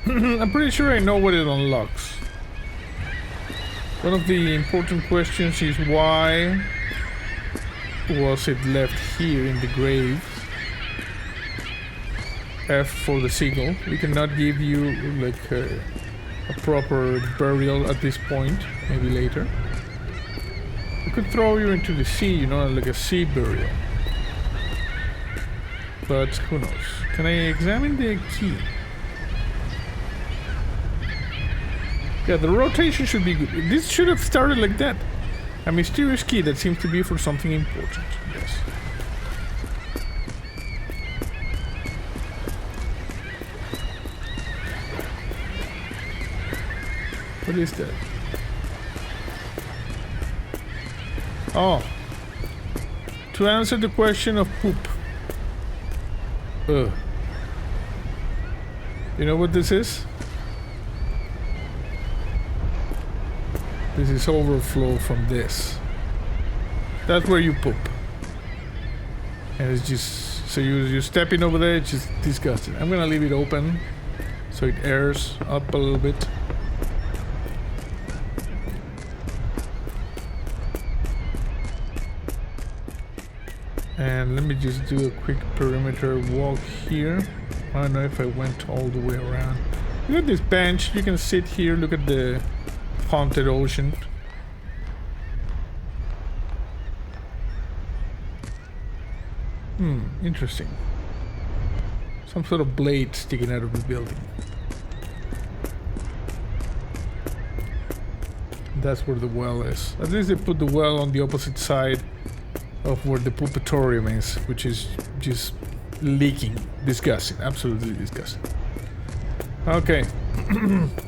I'm pretty sure I know what it unlocks. One of the important questions is why was it left here in the grave? F for the seagull. We cannot give you like a proper burial at this point. Maybe later. We could throw you into the sea, you know, like a sea burial. But who knows? Can I examine the key? Yeah, the rotation should be good. This should have started like that. A mysterious key that seems to be for something important. Yes. What is that? Oh. To answer the question of poop. Ugh. You know what this is? This is overflow from this. That's where you poop. And it's just... So you're stepping over there, it's just disgusting. I'm gonna leave it open so it airs up a little bit. And let me just do a quick perimeter walk here. I don't know if I went all the way around. Look at this bench. You can sit here, look at the haunted ocean. Interesting. Some sort of blade sticking out of the building. That's where the well is. At least they put the well on the opposite side of where the poopatorium is, which is just leaking. Disgusting. Absolutely disgusting. Okay.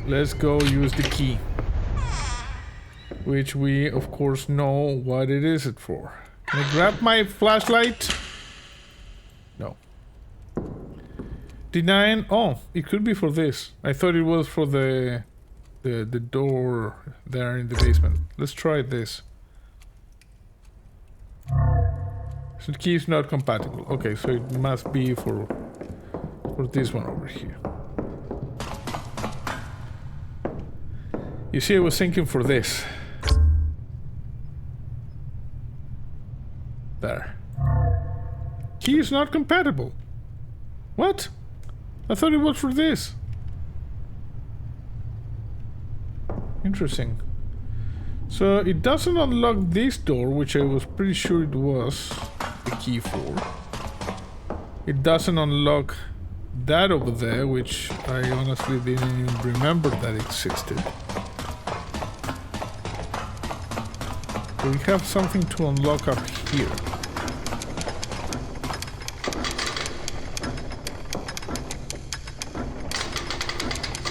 Let's go use the key. Which we, of course, know what it is for. Can I grab my flashlight? No. D9. Oh, it could be for this. I thought it was for the door there in the basement. Let's try this. So the key is not compatible. Okay, so it must be for this one over here. You see, I was thinking for this. There. Key is not compatible. What? I thought it was for this. Interesting. So it doesn't unlock this door, which I was pretty sure it was the key for. It doesn't unlock that over there, which I honestly didn't even remember that existed. So we have something to unlock up here.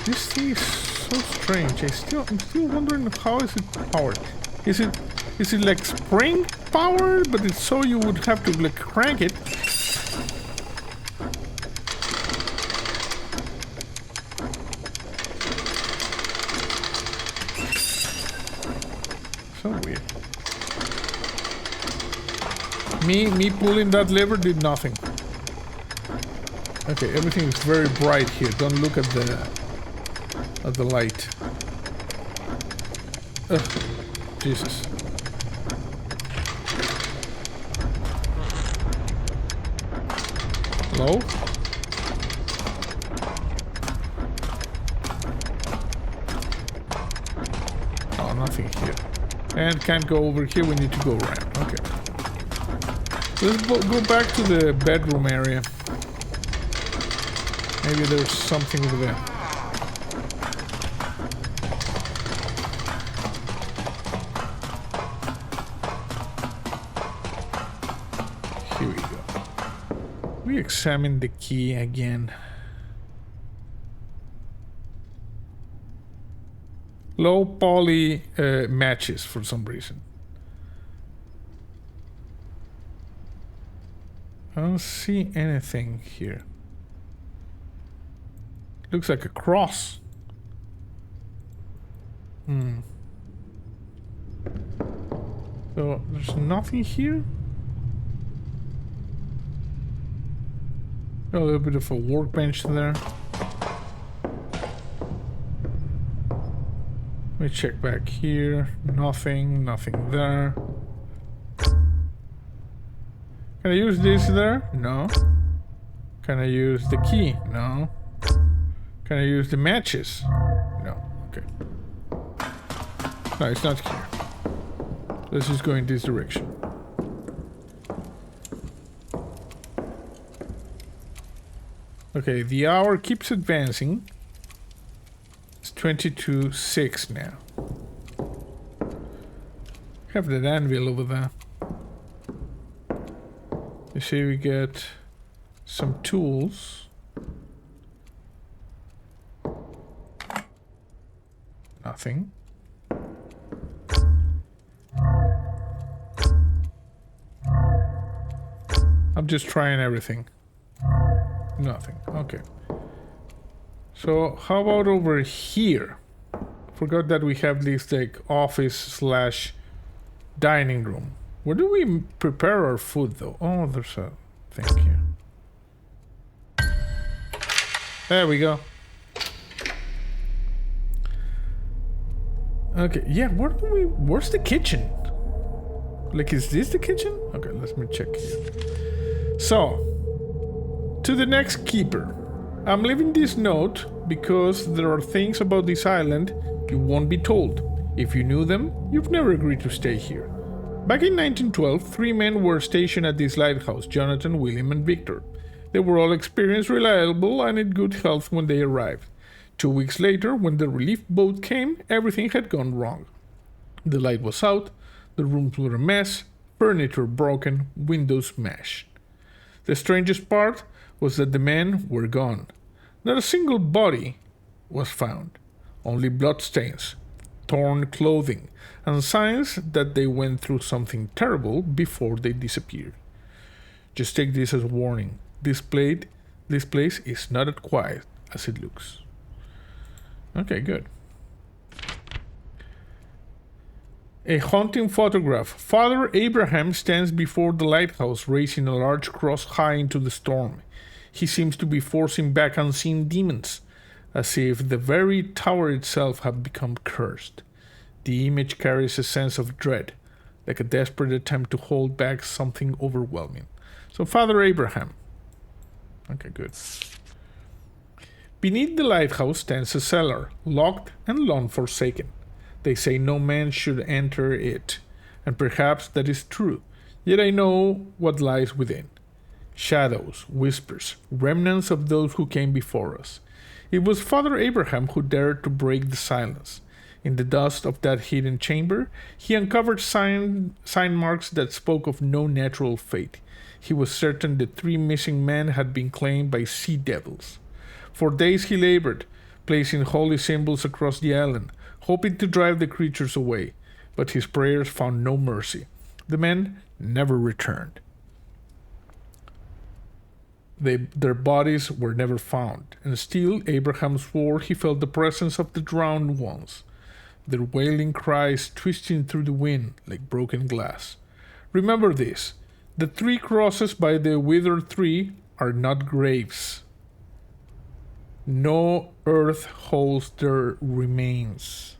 This thing is so strange. I'm still wondering how is it powered. Is it like spring powered, but it's so you would have to like crank it. So weird. Me pulling that lever did nothing. Okay, everything is very bright here. Don't look at the light. Ugh, Jesus. Hello? Oh, nothing here. And can't go over here, we need to go around. Okay. Let's go back to the bedroom area. Maybe there's something over there. Here we go. We examine the key again. Low poly matches for some reason. I don't see anything here. Looks like a cross. So there's nothing here. A little bit of a workbench there. Let me check back here. Nothing there. Can I use this there? No. Can I use the key? No. Can I use the matches? No. Okay. No, it's not here. Let's just go in this direction. Okay, the hour keeps advancing. It's 22:06 now. Have that anvil over there. You see, we get some tools. Nothing. I'm just trying everything. Nothing. Okay. So how about over here? Forgot that we have this like office slash dining room. Where do we prepare our food though? Oh, there's a thing here. There we go. Okay, yeah, where's the kitchen? Like, is this the kitchen? Okay, let me check here. So, to the next keeper. I'm leaving this note because there are things about this island you won't be told. If you knew them, you've never agreed to stay here. Back in 1912, 3 men were stationed at this lighthouse, Jonathan, William, and Victor. They were all experienced, reliable, and in good health when they arrived. 2 weeks later, when the relief boat came, everything had gone wrong. The light was out, the rooms were a mess, furniture broken, windows smashed. The strangest part was that the men were gone. Not a single body was found, only bloodstains, torn clothing, and signs that they went through something terrible before they disappeared. Just take this as a warning. This place is not as quiet as it looks. Okay, good. A haunting photograph. Father Abraham stands before the lighthouse, raising a large cross high into the storm. He seems to be forcing back unseen demons, as if the very tower itself had become cursed. The image carries a sense of dread, like a desperate attempt to hold back something overwhelming. So, Father Abraham. Okay, good. Beneath the lighthouse stands a cellar, locked and long forsaken. They say no man should enter it, and perhaps that is true, yet I know what lies within. Shadows, whispers, remnants of those who came before us. It was Father Abraham who dared to break the silence. In the dust of that hidden chamber, he uncovered sign marks that spoke of no natural fate. He was certain the 3 missing men had been claimed by sea devils. For days he labored, placing holy symbols across the island, hoping to drive the creatures away, but his prayers found no mercy. The men never returned. Their bodies were never found, and still Abraham swore he felt the presence of the drowned ones, their wailing cries twisting through the wind like broken glass. Remember this, the 3 crosses by the withered tree are not graves. No earth holds their remains.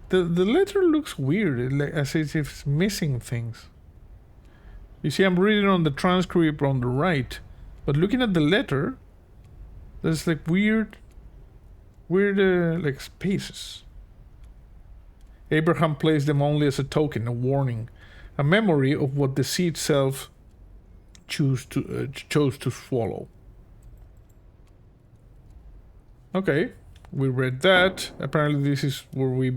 The letter looks weird, as if it's missing things. You see, I'm reading on the transcript on the right, but looking at the letter, there's like weird like spaces. Abraham placed them only as a token, a warning, a memory of what the sea itself chose to swallow. Okay, we read that. Apparently this is where we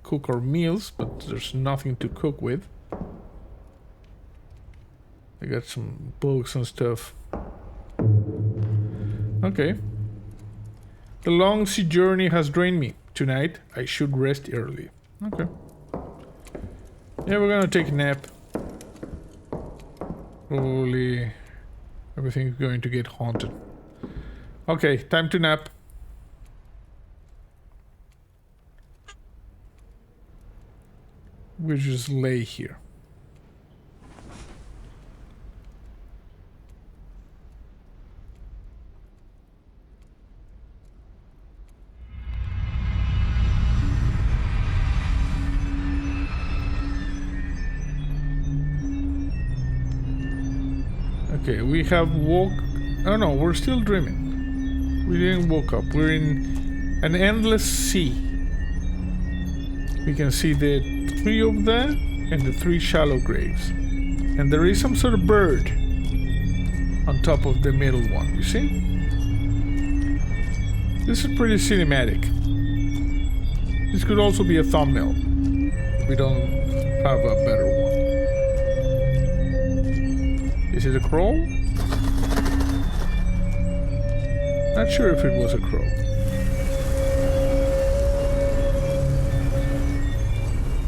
cook our meals, but there's nothing to cook with. I got some books and stuff. Okay. The long sea journey has drained me. Tonight, I should rest early. Okay. Yeah, we're gonna take a nap. Probably everything's going to get haunted. Okay, time to nap. We just lay here. Okay, we have woke... Oh no, we're still dreaming. We didn't woke up. We're in an endless sea. We can see the 3 of them and the 3 shallow graves. And there is some sort of bird on top of the middle one, you see? This is pretty cinematic. This could also be a thumbnail. If we don't have a better one. Is it a crow? Not sure if it was a crow.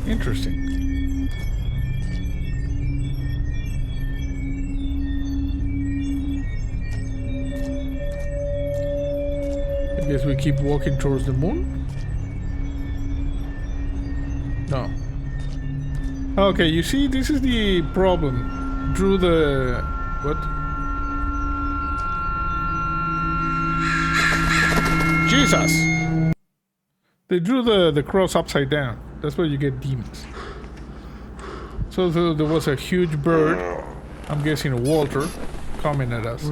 Interesting. I guess we keep walking towards the moon? No. Okay, you see, this is the problem. Drew the... What? Jesus! They drew the cross upside down. That's why you get demons. So there was a huge bird, I'm guessing a Walter, coming at us.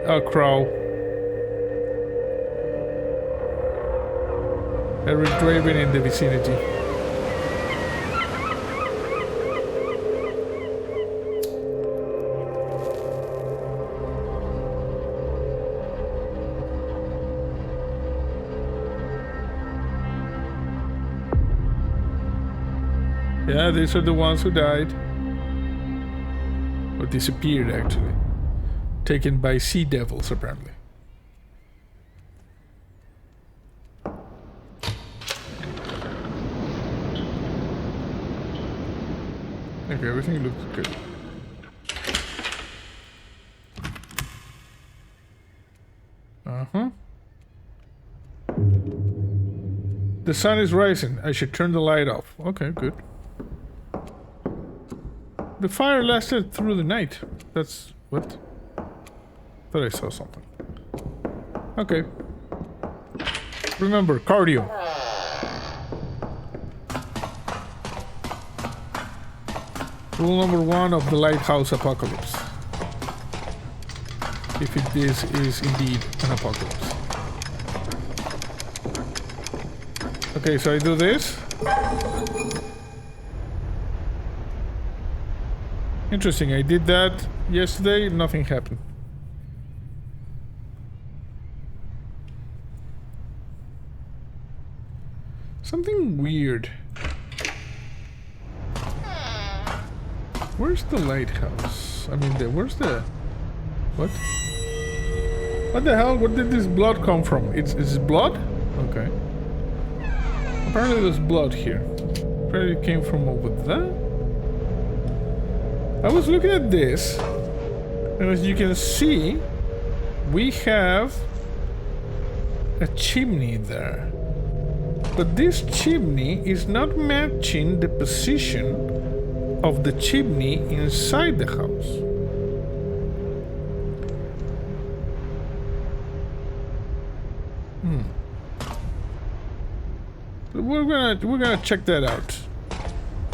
A crow. A raven in the vicinity. Yeah, these are the ones who died. Or disappeared, actually. Taken by sea devils, apparently. Okay, everything looks good. Uh-huh. The sun is rising. I should turn the light off. Okay, good. The fire lasted through the night. That's... what? Thought I saw something. Okay. Remember, cardio. Rule number 1 of the lighthouse apocalypse. If this is indeed an apocalypse. Okay, so I do this. Interesting, I did that yesterday, nothing happened. Something weird. Where's the lighthouse? I mean, where's the... What? What the hell? Where did this blood come from? It's blood? Okay. Apparently there's blood here. Apparently it came from over there. I was looking at this, and as you can see, we have a chimney there. But this chimney is not matching the position of the chimney inside the house. We're gonna check that out.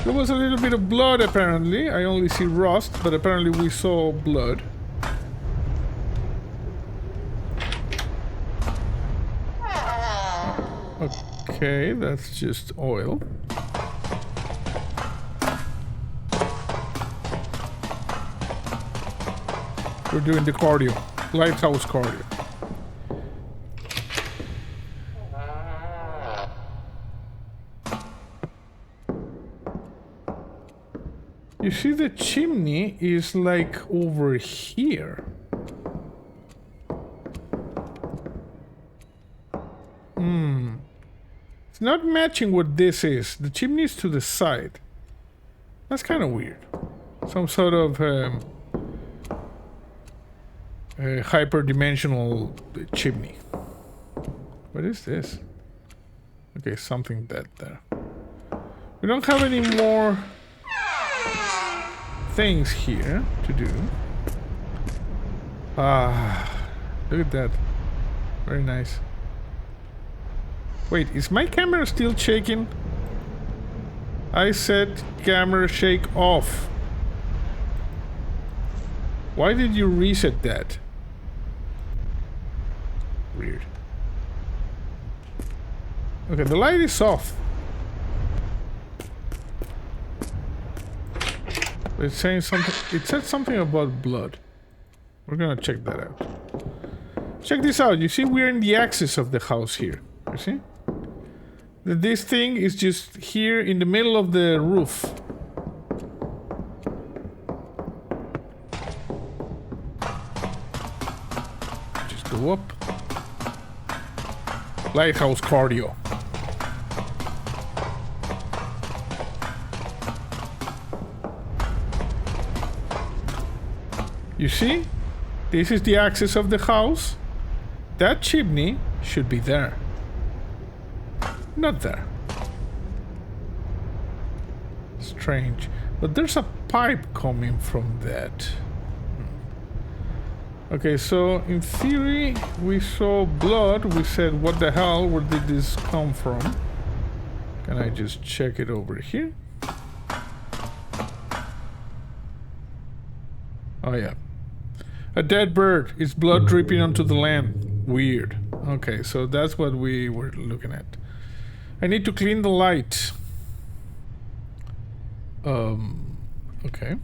There was a little bit of blood apparently. I only see rust, but apparently we saw blood. Okay, that's just oil. We're doing the cardio. Lighthouse cardio. You see, the chimney is like over here. It's not matching what this is. The chimney is to the side. That's kind of weird. Some sort of hyper-dimensional chimney. What is this? Okay, something dead there. We don't have any more things here to do. Look at that. Very nice. Wait, is my camera still shaking? I said camera shake off. Why did you reset that? Weird. Okay, the light is off. It's saying something. It said something about blood. We're gonna check that out. Check this out. You see, we're in the axis of the house here. You see? This thing is just here in the middle of the roof. Just go up. Lighthouse cardio. You see? This is the axis of the house. That chimney should be there. Not there. Strange. But there's a pipe coming from that. Okay, so in theory, we saw blood. We said, what the hell? Where did this come from? Can I just check it over here? Oh, yeah. A dead bird. Its blood dripping onto the lamp. Weird. Okay, so that's what we were looking at. I need to clean the light. Okay.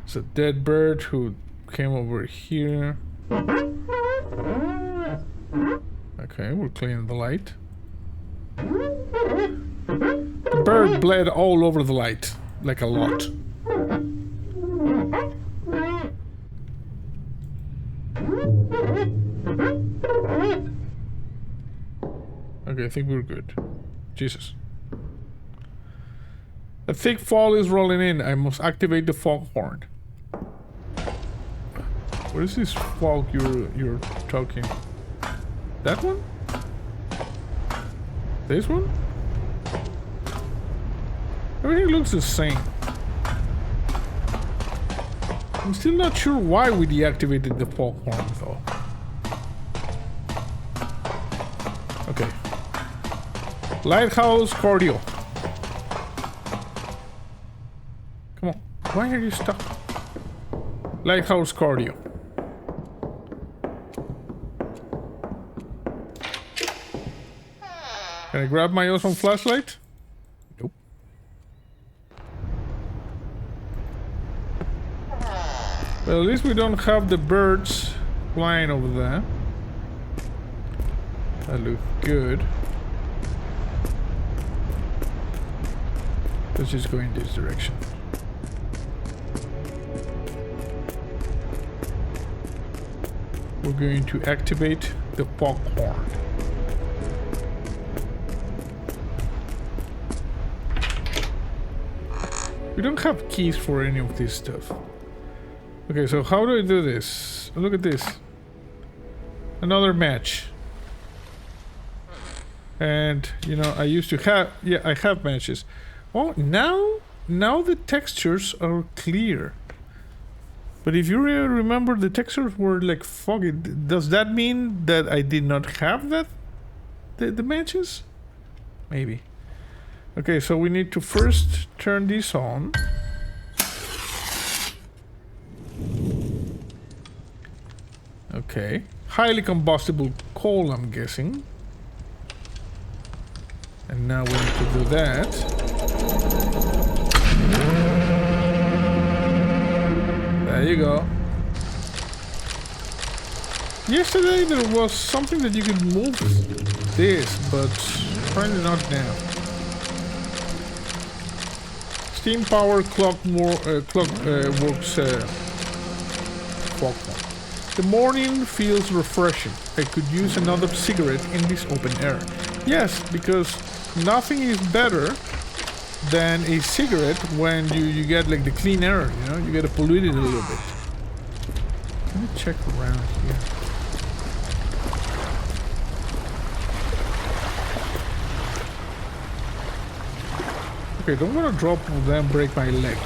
It's a dead bird who came over here. Okay, we're cleaning the light. The bird bled all over the light. Like a lot. Okay, I think we're good. Jesus. A thick fog is rolling in. I must activate the foghorn. What is this fog you're talking? That one? This one? Everything looks the same. I'm still not sure why we deactivated the foghorn though. Okay. Lighthouse cardio. Come on. Why are you stuck? Lighthouse cardio. Can I grab my awesome flashlight? Nope. Well, at least we don't have the birds flying over there. That looks good. Let's just go in this direction. We're going to activate the foghorn. We don't have keys for any of this stuff. Okay, so how do I do this? Look at this. Another match. And, you know, I used to have... Yeah, I have matches. Oh, now the textures are clear. But if you remember, the textures were like foggy. Does that mean that I did not have that? The matches? Maybe. Okay, so we need to first turn this on. Okay. Highly combustible coal, I'm guessing. And now we need to do that. There you go. Yesterday there was something that you could move this, but apparently not now. Steam power clock works clock. The morning feels refreshing. I could use another cigarette in this open air. Yes, because nothing is better than a cigarette when you get like the clean air, you know? You get it polluted a little bit. Let me check around here. Okay, don't want to drop them, break my leg.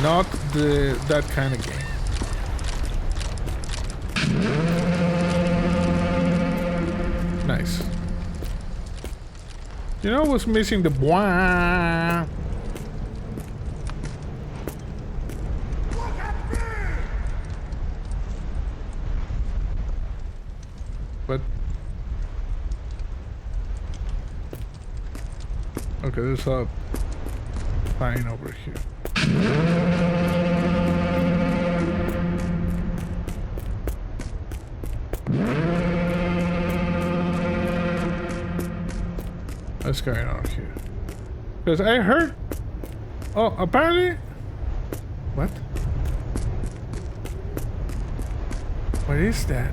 Not that kind of game. Nice. You know, I was missing the bwah. But okay, there's a pine over here. What's going on here? Because I heard... Oh, apparently... What? What is that?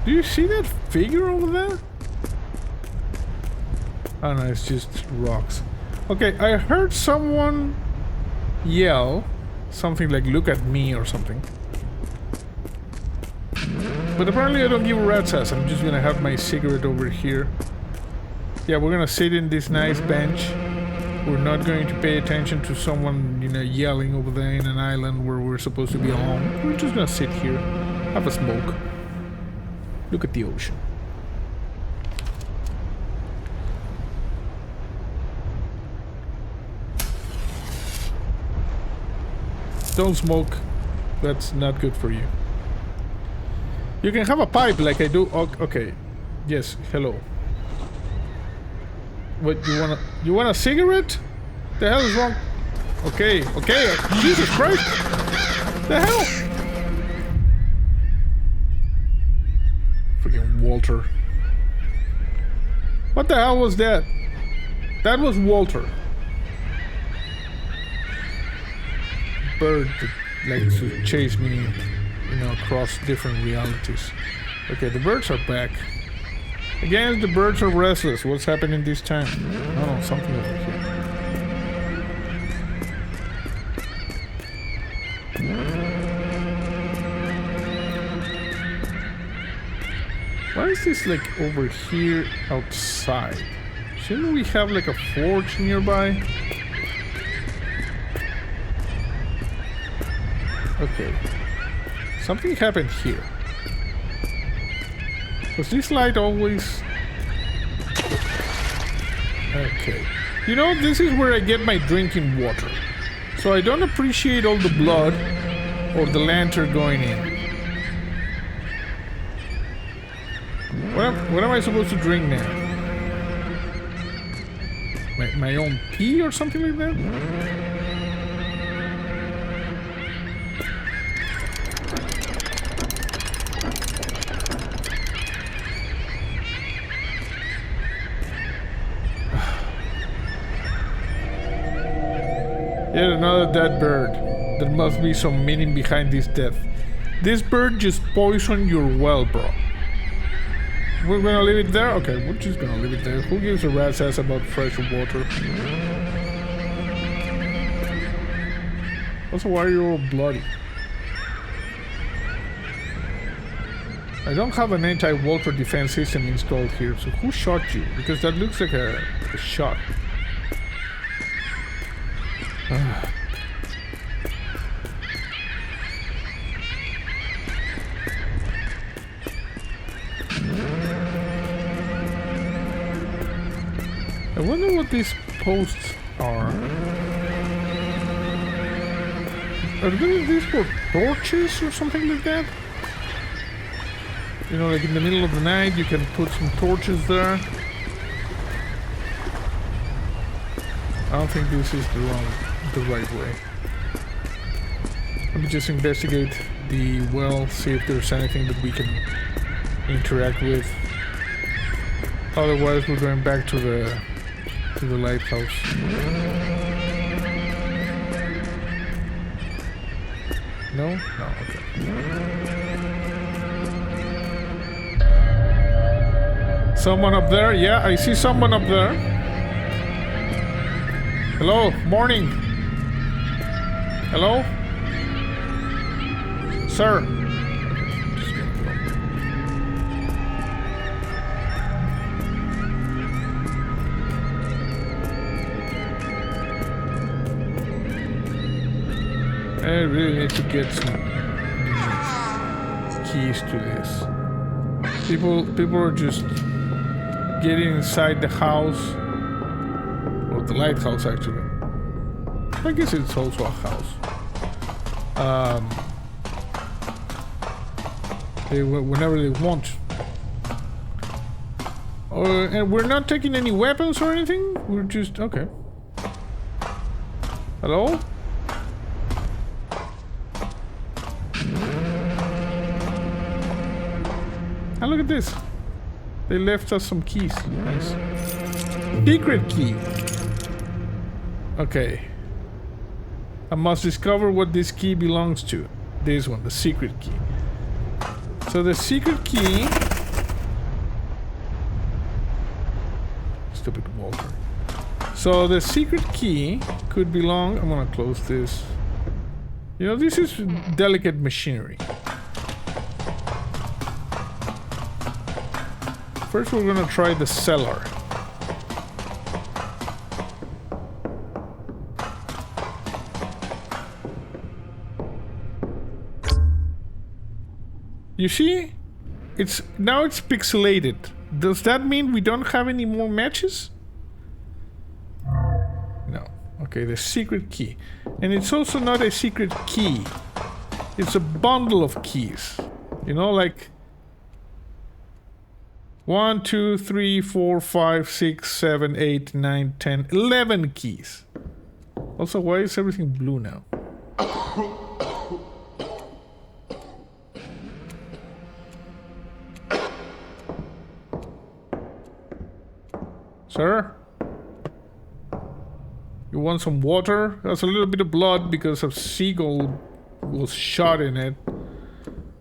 Do you see that figure over there? Oh no, it's just rocks. Okay, I heard someone yell something like, look at me or something. But apparently I don't give a rat's ass. I'm just gonna have my cigarette over here. Yeah, we're gonna sit in this nice bench. We're not going to pay attention to someone, you know, yelling over there in an island where we're supposed to be alone. We're just gonna sit here, have a smoke. Look at the ocean. Don't smoke. That's not good for you. You can have a pipe like I do. Okay. Yes, hello. What, you want a cigarette? The hell is wrong? Okay. Jesus Christ! The hell? Freaking Walter. What the hell was that? That was Walter. Bird that likes to chase me, you know, across different realities. Okay, the birds are back. Again, the birds are restless. What's happening this time? Oh, something over here. Why is this like over here outside? Shouldn't we have like a forge nearby? Okay. Something happened here. Was this light always... Okay. You know, this is where I get my drinking water. So I don't appreciate all the blood or the lantern going in. What am I supposed to drink now? My own pee or something like that? Yet another dead bird. There must be some meaning behind this death. This bird just poisoned your well, bro. We're gonna leave it there? Okay, we're just gonna leave it there. Who gives a rat's ass about fresh water? Also, why are you all bloody? I don't have an anti-Walter defense system installed here, so who shot you? Because that looks like a shot. I wonder what these posts are. Are these for torches or something like that? You know, like in the middle of the night you can put some torches there. I don't think this is the right way. Let me just investigate the well, see if there's anything that we can interact with. Otherwise we're going back to the lighthouse. No? No, okay. Someone up there? Yeah, I see someone up there. Hello, morning. Hello? Sir. I really need to get some keys to this. People are just getting inside the house. Or the lighthouse, actually. I guess it's also a house. Whenever they want. And we're not taking any weapons or anything? We're just... okay. Hello? And look at this. They left us some keys. Nice. Secret key. Okay. I must discover what this key belongs to. This one, the secret key. So the secret key... Stupid Walter. So the secret key could belong... I'm gonna close this. You know, this is delicate machinery. First we're gonna try the cellar. You see? Now it's pixelated. Does that mean we don't have any more matches? No. Okay, the secret key. And it's also not a secret key. It's a bundle of keys. You know, like 1, 2, 3, 4, 5, 6, 7, 8, 9, 10, 11 keys. Also, why is everything blue now? Sir? You want some water? There's a little bit of blood because a seagull was shot in it.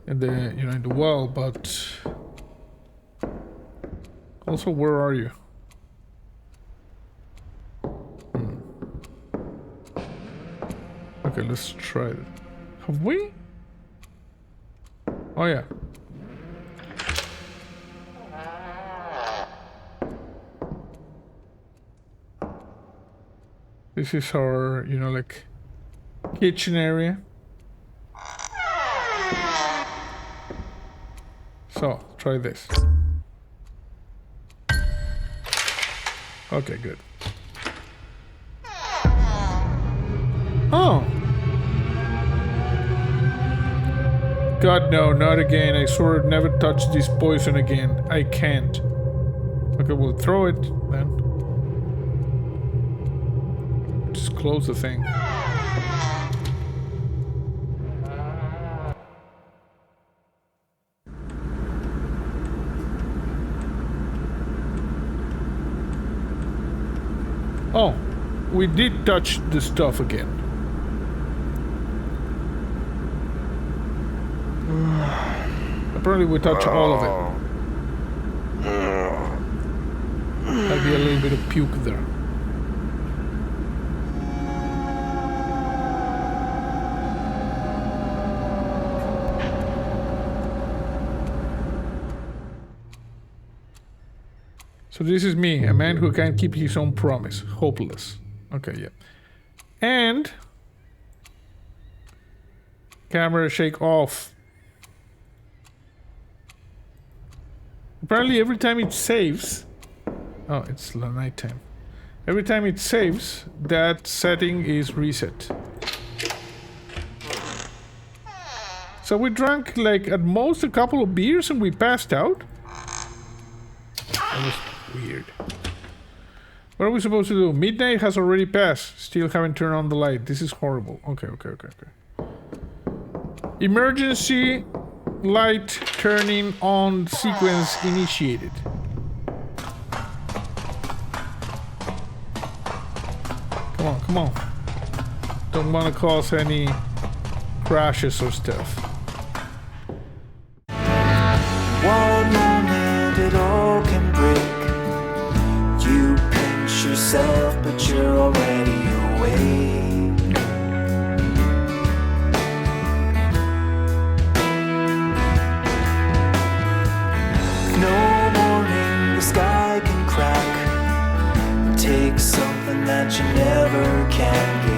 In the, you know, in the well, but... Also, where are you? Okay, let's try it. Have we? Oh yeah. This is our, you know, like, kitchen area. So, try this. Okay, good. Oh! God, no, not again. I swore I'd never touch this poison again. I can't. Okay, we'll throw it then. Just close the thing. Oh, we did touch the stuff again. Apparently we touch all of it. There'll be a little bit of puke there. So this is me, a man who can't keep his own promise. Hopeless. Okay, yeah. And... camera shake off. Apparently every time it saves... Oh, it's nighttime. Every time it saves, that setting is reset. So we drank, like, at most a couple of beers and we passed out? That was... weird. What are we supposed to do? Midnight has already passed. Still haven't turned on the light. This is horrible. Okay. Emergency light turning on sequence initiated. Come on. Don't want to cause any crashes or stuff. One moment it all can break. You pinch yourself, but you're already awake. No warning, the sky can crack. Take something that you never can get.